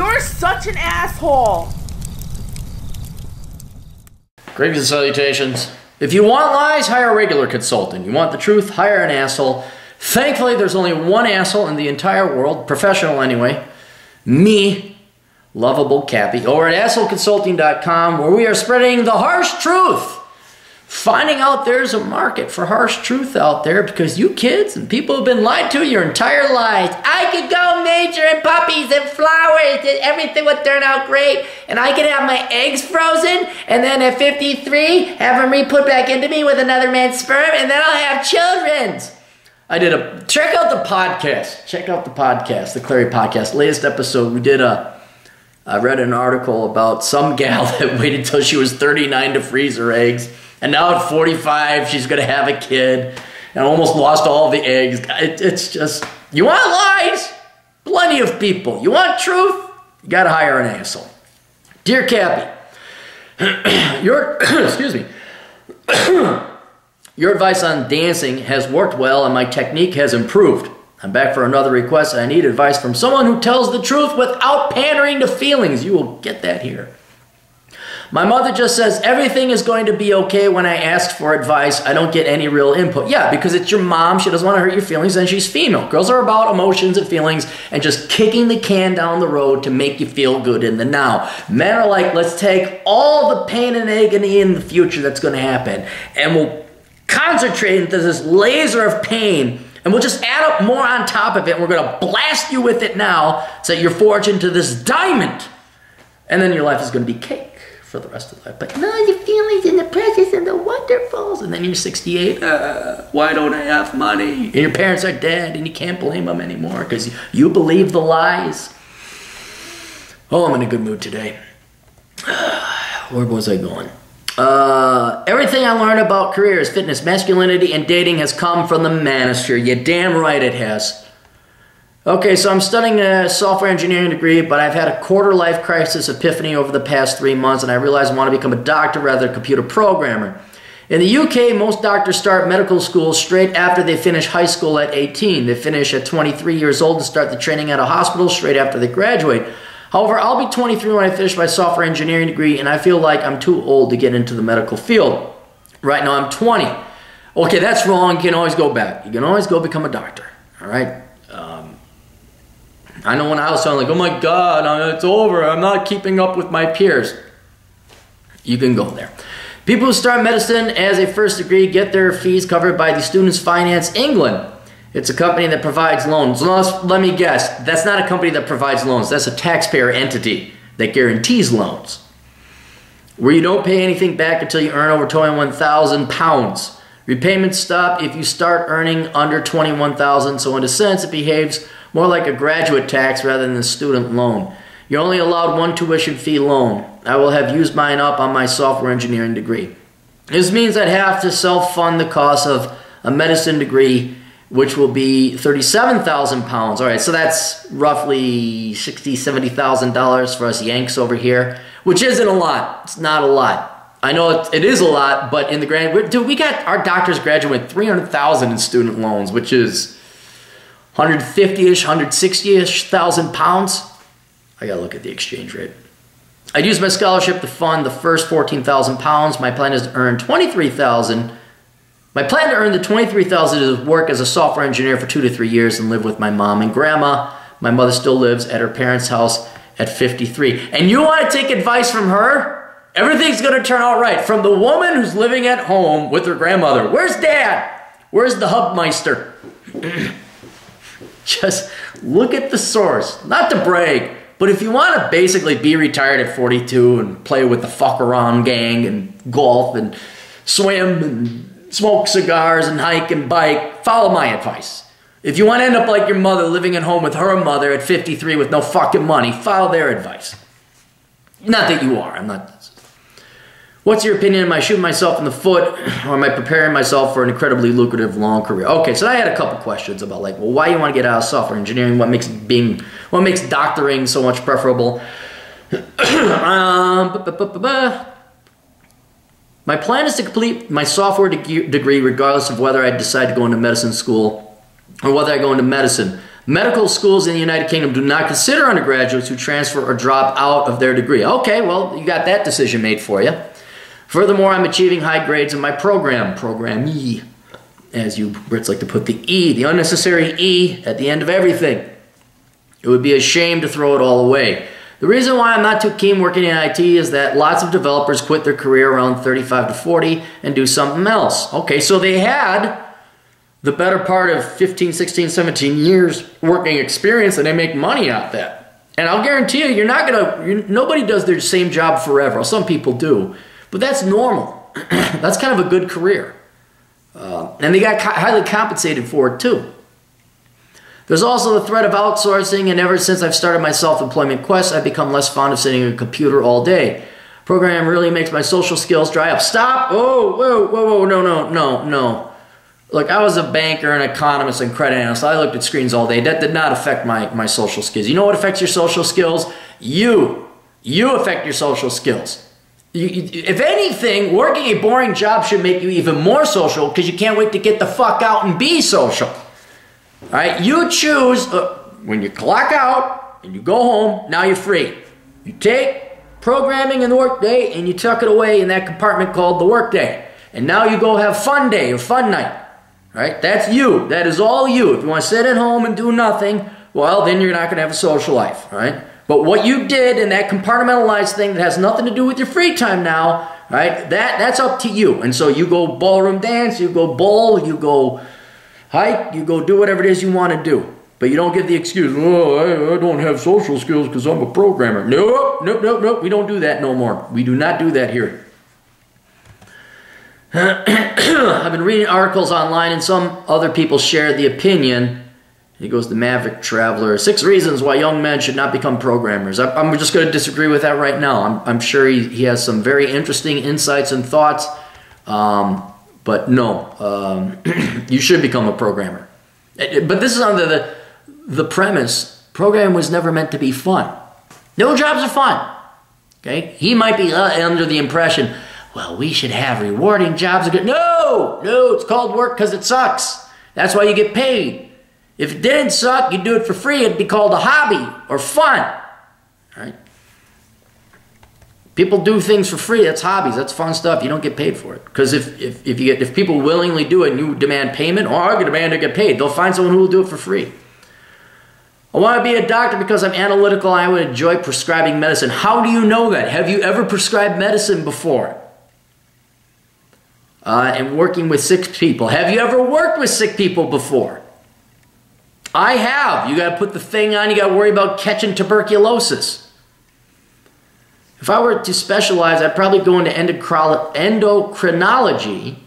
You're such an asshole. Greetings and salutations. If you want lies, hire a regular consultant. You want the truth, hire an asshole. Thankfully, there's only one asshole in the entire world, professional anyway. Me, lovable Cappy, over at assholeconsulting.com, where we are spreading the harsh truth. Finding out there's a market for harsh truth out there because you kids and people have been lied to your entire lives. I could go major in puppies and flowers and everything would turn out great and I could have my eggs frozen and then at 53 have them re-put back into me with another man's sperm and then I'll have children. Check out the podcast. Check out the podcast, the Clary podcast. Latest episode, I read an article about some gal that waited till she was 39 to freeze her eggs. And now at 45, she's going to have a kid and almost lost all the eggs. It's just, you want lies? Plenty of people. You want truth? You got to hire an asshole. Dear Cappy, excuse me, your advice on dancing has worked well and my technique has improved. I'm back for another request. I need advice from someone who tells the truth without pandering to feelings. You will get that here. My mother just says everything is going to be okay when I ask for advice. I don't get any real input. Yeah, because it's your mom. She doesn't want to hurt your feelings, and she's female. Girls are about emotions and feelings and just kicking the can down the road to make you feel good in the now. Men are like, let's take all the pain and agony in the future that's going to happen, and we'll concentrate into this laser of pain, and we'll just add up more on top of it, and we're going to blast you with it now so that you're forged into this diamond. And then your life is going to be cake for the rest of life. But no, the feelings and the precious and the wonderfuls. And then you're 68. Why don't I have money? And your parents are dead and you can't blame them anymore because you believe the lies. Oh, I'm in a good mood today. Where was I going? Everything I learned about careers, fitness, masculinity, and dating has come from the manosphere. You're damn right it has. Okay, so I'm studying a software engineering degree, but I've had a quarter-life crisis epiphany over the past 3 months, and I realized I want to become a doctor rather than a computer programmer. In the UK, most doctors start medical school straight after they finish high school at 18. They finish at 23 years old and start the training at a hospital straight after they graduate. However, I'll be 23 when I finish my software engineering degree, and I feel like I'm too old to get into the medical field. Right now, I'm 20. Okay, that's wrong. You can always go back. You can always go become a doctor, all right? I know when I was telling, like, oh my God, it's over. I'm not keeping up with my peers. You can go there. People who start medicine as a first degree get their fees covered by the Students Finance England. It's a company that provides loans. Let me guess, that's not a company that provides loans. That's a taxpayer entity that guarantees loans. Where you don't pay anything back until you earn over £21,000. Repayments stop if you start earning under $21,000. So in a sense, it behaves more like a graduate tax rather than a student loan. You're only allowed one tuition fee loan. I will have used mine up on my software engineering degree. This means I'd have to self-fund the cost of a medicine degree, which will be £37,000. All right, so that's roughly $60,000, $70,000 for us Yanks over here, which isn't a lot. It's not a lot. I know it is a lot, but in the grand, dude, we got our doctors graduate with $300,000 in student loans, which is 150-ish, 160-ish thousand pounds. I gotta look at the exchange rate. I'd use my scholarship to fund the first 14,000 pounds. My plan is to earn 23,000. My plan to earn the 23,000 is work as a software engineer for 2 to 3 years and live with my mom and grandma. My mother still lives at her parents' house at 53. And you want to take advice from her? Everything's gonna turn out right. From the woman who's living at home with her grandmother. Where's Dad? Where's the Hubmeister? Just look at the source. Not to brag, but if you want to basically be retired at 42 and play with the fuck around gang and golf and swim and smoke cigars and hike and bike, follow my advice. If you want to end up like your mother living at home with her mother at 53 with no fucking money, follow their advice. Not that you are. I'm not. What's your opinion? Am I shooting myself in the foot, or am I preparing myself for an incredibly lucrative long career? Okay, so I had a couple questions about, like, well, why you want to get out of software engineering? What makes doctoring so much preferable? My plan is to complete my software degree regardless of whether I decide to go into medicine school or whether I go into medicine. Medical schools in the United Kingdom do not consider undergraduates who transfer or drop out of their degree. Okay, well, you got that decision made for you. Furthermore, I'm achieving high grades in my program, Program E, as you Brits like to put the E, the unnecessary E at the end of everything. It would be a shame to throw it all away. The reason why I'm not too keen working in IT is that lots of developers quit their career around 35 to 40 and do something else. Okay, so they had the better part of 15, 16, 17 years working experience and they make money out of that. And I'll guarantee you, nobody does their same job forever. Some people do, but that's normal. That's kind of a good career. And they got highly compensated for it too. There's also the threat of outsourcing, and ever since I've started my self-employment quest, I've become less fond of sitting at a computer all day. Program really makes my social skills dry up. Stop! Oh, whoa, no. Look, I was a banker, an economist, and credit analyst. I looked at screens all day. That did not affect my social skills. You know what affects your social skills? You affect your social skills. If anything, working a boring job should make you even more social because you can't wait to get the fuck out and be social. All right, you choose when you clock out and you go home, now you're free. You take programming in the workday and you tuck it away in that compartment called the workday. And now you go have fun day or fun night. All right, that's you. That is all you. If you want to sit at home and do nothing, well, then you're not going to have a social life. All right, but what you did in that compartmentalized thing that has nothing to do with your free time now, right? That's up to you. And so you go ballroom dance, you go bowl, you go hike, you go do whatever it is you want to do. But you don't give the excuse, oh, I don't have social skills because I'm a programmer. Nope. We don't do that no more. We do not do that here. I've been reading articles online and some other people share the opinion. He goes, the Maverick Traveler, 6 reasons why young men should not become programmers. I'm just going to disagree with that right now. I'm sure he has some very interesting insights and thoughts. But no, you should become a programmer. But this is under the premise, programming was never meant to be fun. No jobs are fun. Okay? He might be under the impression, well, we should have rewarding jobs. No, it's called work because it sucks. That's why you get paid. If it didn't suck, you'd do it for free. It'd be called a hobby or fun. All right? People do things for free. That's hobbies. That's fun stuff. You don't get paid for it. Because if people willingly do it and you demand payment, or I demand to get paid, they'll find someone who will do it for free. I want to be a doctor because I'm analytical. I would enjoy prescribing medicine. How do you know that? Have you ever prescribed medicine before? And working with sick people. Have you ever worked with sick people before? I have. You got to put the thing on. You got to worry about catching tuberculosis. If I were to specialize, I'd probably go into endocrinology.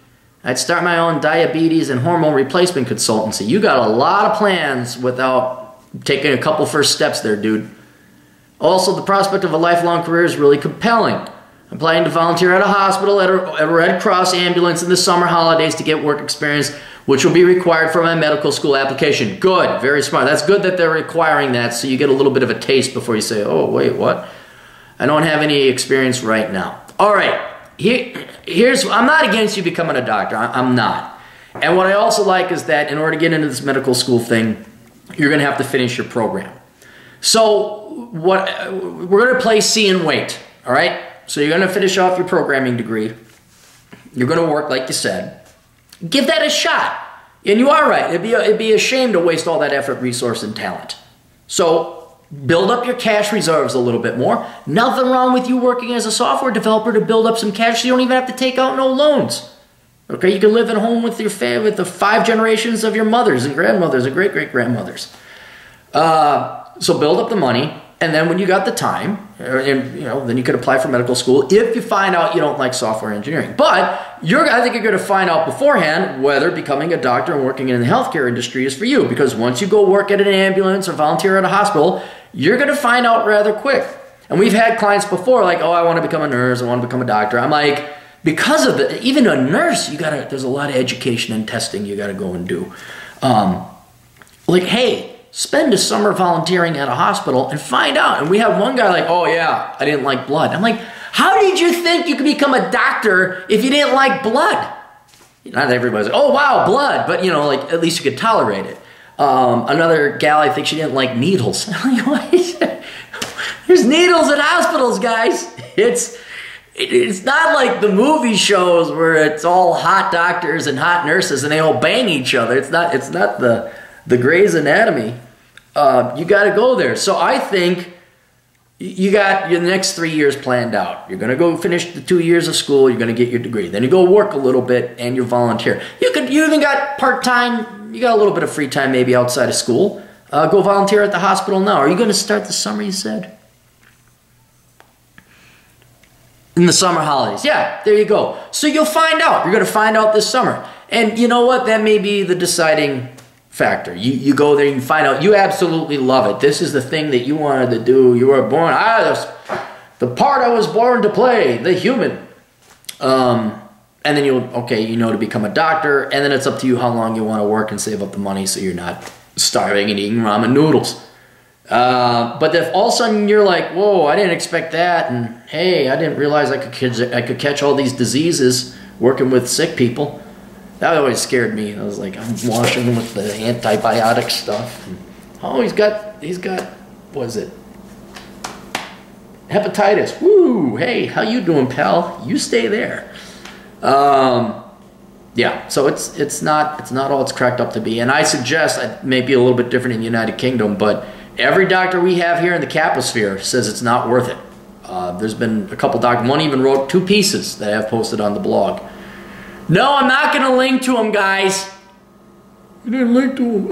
I'd start my own diabetes and hormone replacement consultancy. You got a lot of plans without taking a couple first steps there, dude. Also, the prospect of a lifelong career is really compelling. I'm planning to volunteer at a hospital, at a Red Cross ambulance in the summer holidays to get work experience, which will be required for my medical school application. Good, very smart. That's good that they're requiring that so you get a little bit of a taste before you say, oh, wait, what? I don't have any experience right now. All right, I'm not against you becoming a doctor. I'm not. And what I also like is that in order to get into this medical school thing, you're going to have to finish your program. So we're going to play see and wait, all right? So you're going to finish off your programming degree. You're going to work like you said. Give that a shot. And you are right. It'd be a shame to waste all that effort, resource, and talent. So build up your cash reserves a little bit more. Nothing wrong with you working as a software developer to build up some cash so you don't even have to take out no loans. Okay, you can live at home with your family, with the 5 generations of your mothers and grandmothers and great-great-grandmothers. So build up the money, and then when you got the time, then you could apply for medical school if you find out you don't like software engineering. But I think you're going to find out beforehand whether becoming a doctor and working in the healthcare industry is for you. Because once you go work at an ambulance or volunteer at a hospital, you're going to find out rather quick. And we've had clients before like, oh, I want to become a nurse, I want to become a doctor. I'm like, because of even a nurse, there's a lot of education and testing you got to go and do. Like, hey, spend a summer volunteering at a hospital and find out. And we have one guy like, oh yeah, I didn't like blood. I'm like, how did you think you could become a doctor if you didn't like blood? Not everybody's like, oh wow, blood, but like at least you could tolerate it. Another gal, I think she didn't like needles. I'm like, what is that? There's needles in hospitals, guys. It's not like the movie shows where it's all hot doctors and hot nurses and they all bang each other. It's not the Grey's Anatomy. You got to go there. So I think you got your next 3 years planned out. You're going to go finish the 2 years of school. You're going to get your degree. Then you go work a little bit and you volunteer. You even got part-time. You got a little bit of free time maybe outside of school. Go volunteer at the hospital now. Are you going to start the summer, you said? In the summer holidays. Yeah, there you go. So you'll find out. You're going to find out this summer. And you know what? That may be the deciding factor. You go there and you find out you absolutely love it. This is the thing that you wanted to do. You were born. The part I was born to play, the human. And then to become a doctor. And then it's up to you how long you want to work and save up the money so you're not starving and eating ramen noodles. But if all of a sudden you're like, whoa, I didn't expect that, and hey, I didn't realize I could catch all these diseases working with sick people. That always scared me. I was like, I'm washing him with the antibiotic stuff. And, oh, he's got, what is it? Hepatitis. Woo, hey, how you doing, pal? You stay there. Yeah, so it's not all it's cracked up to be. And I suggest it may be a little bit different in the United Kingdom, but every doctor we have here in the Caposphere says it's not worth it. There's been a couple doctors. One even wrote 2 pieces that I have posted on the blog. No, I'm not going to link to them, guys. You didn't link to them.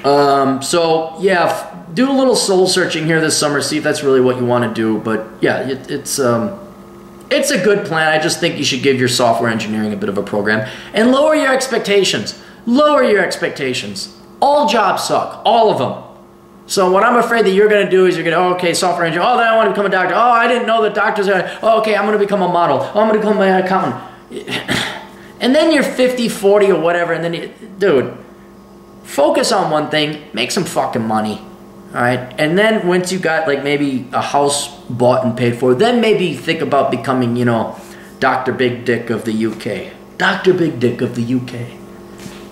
Oh. So, yeah, do a little soul searching here this summer. See if that's really what you want to do. But, yeah, it's a good plan. I just think you should give your software engineering a bit of a program. And lower your expectations. Lower your expectations. All jobs suck. All of them. So what I'm afraid that you're going to do is you're going to, oh, okay, software engineer. Oh, then I want to become a doctor. Oh, I didn't know that doctors are, oh, okay, I'm going to become a model. Oh, I'm going to become an accountant. And then you're 50, 40 or whatever, and then, dude, focus on one thing, make some fucking money, all right? And then once you got, like, maybe a house bought and paid for, then maybe think about becoming, Dr. Big Dick of the UK. Dr. Big Dick of the UK.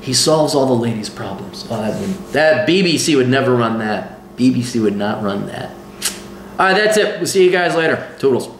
He solves all the ladies' problems. Oh, that BBC would never run that. BBC would not run that. All right, that's it. We'll see you guys later. Toodles.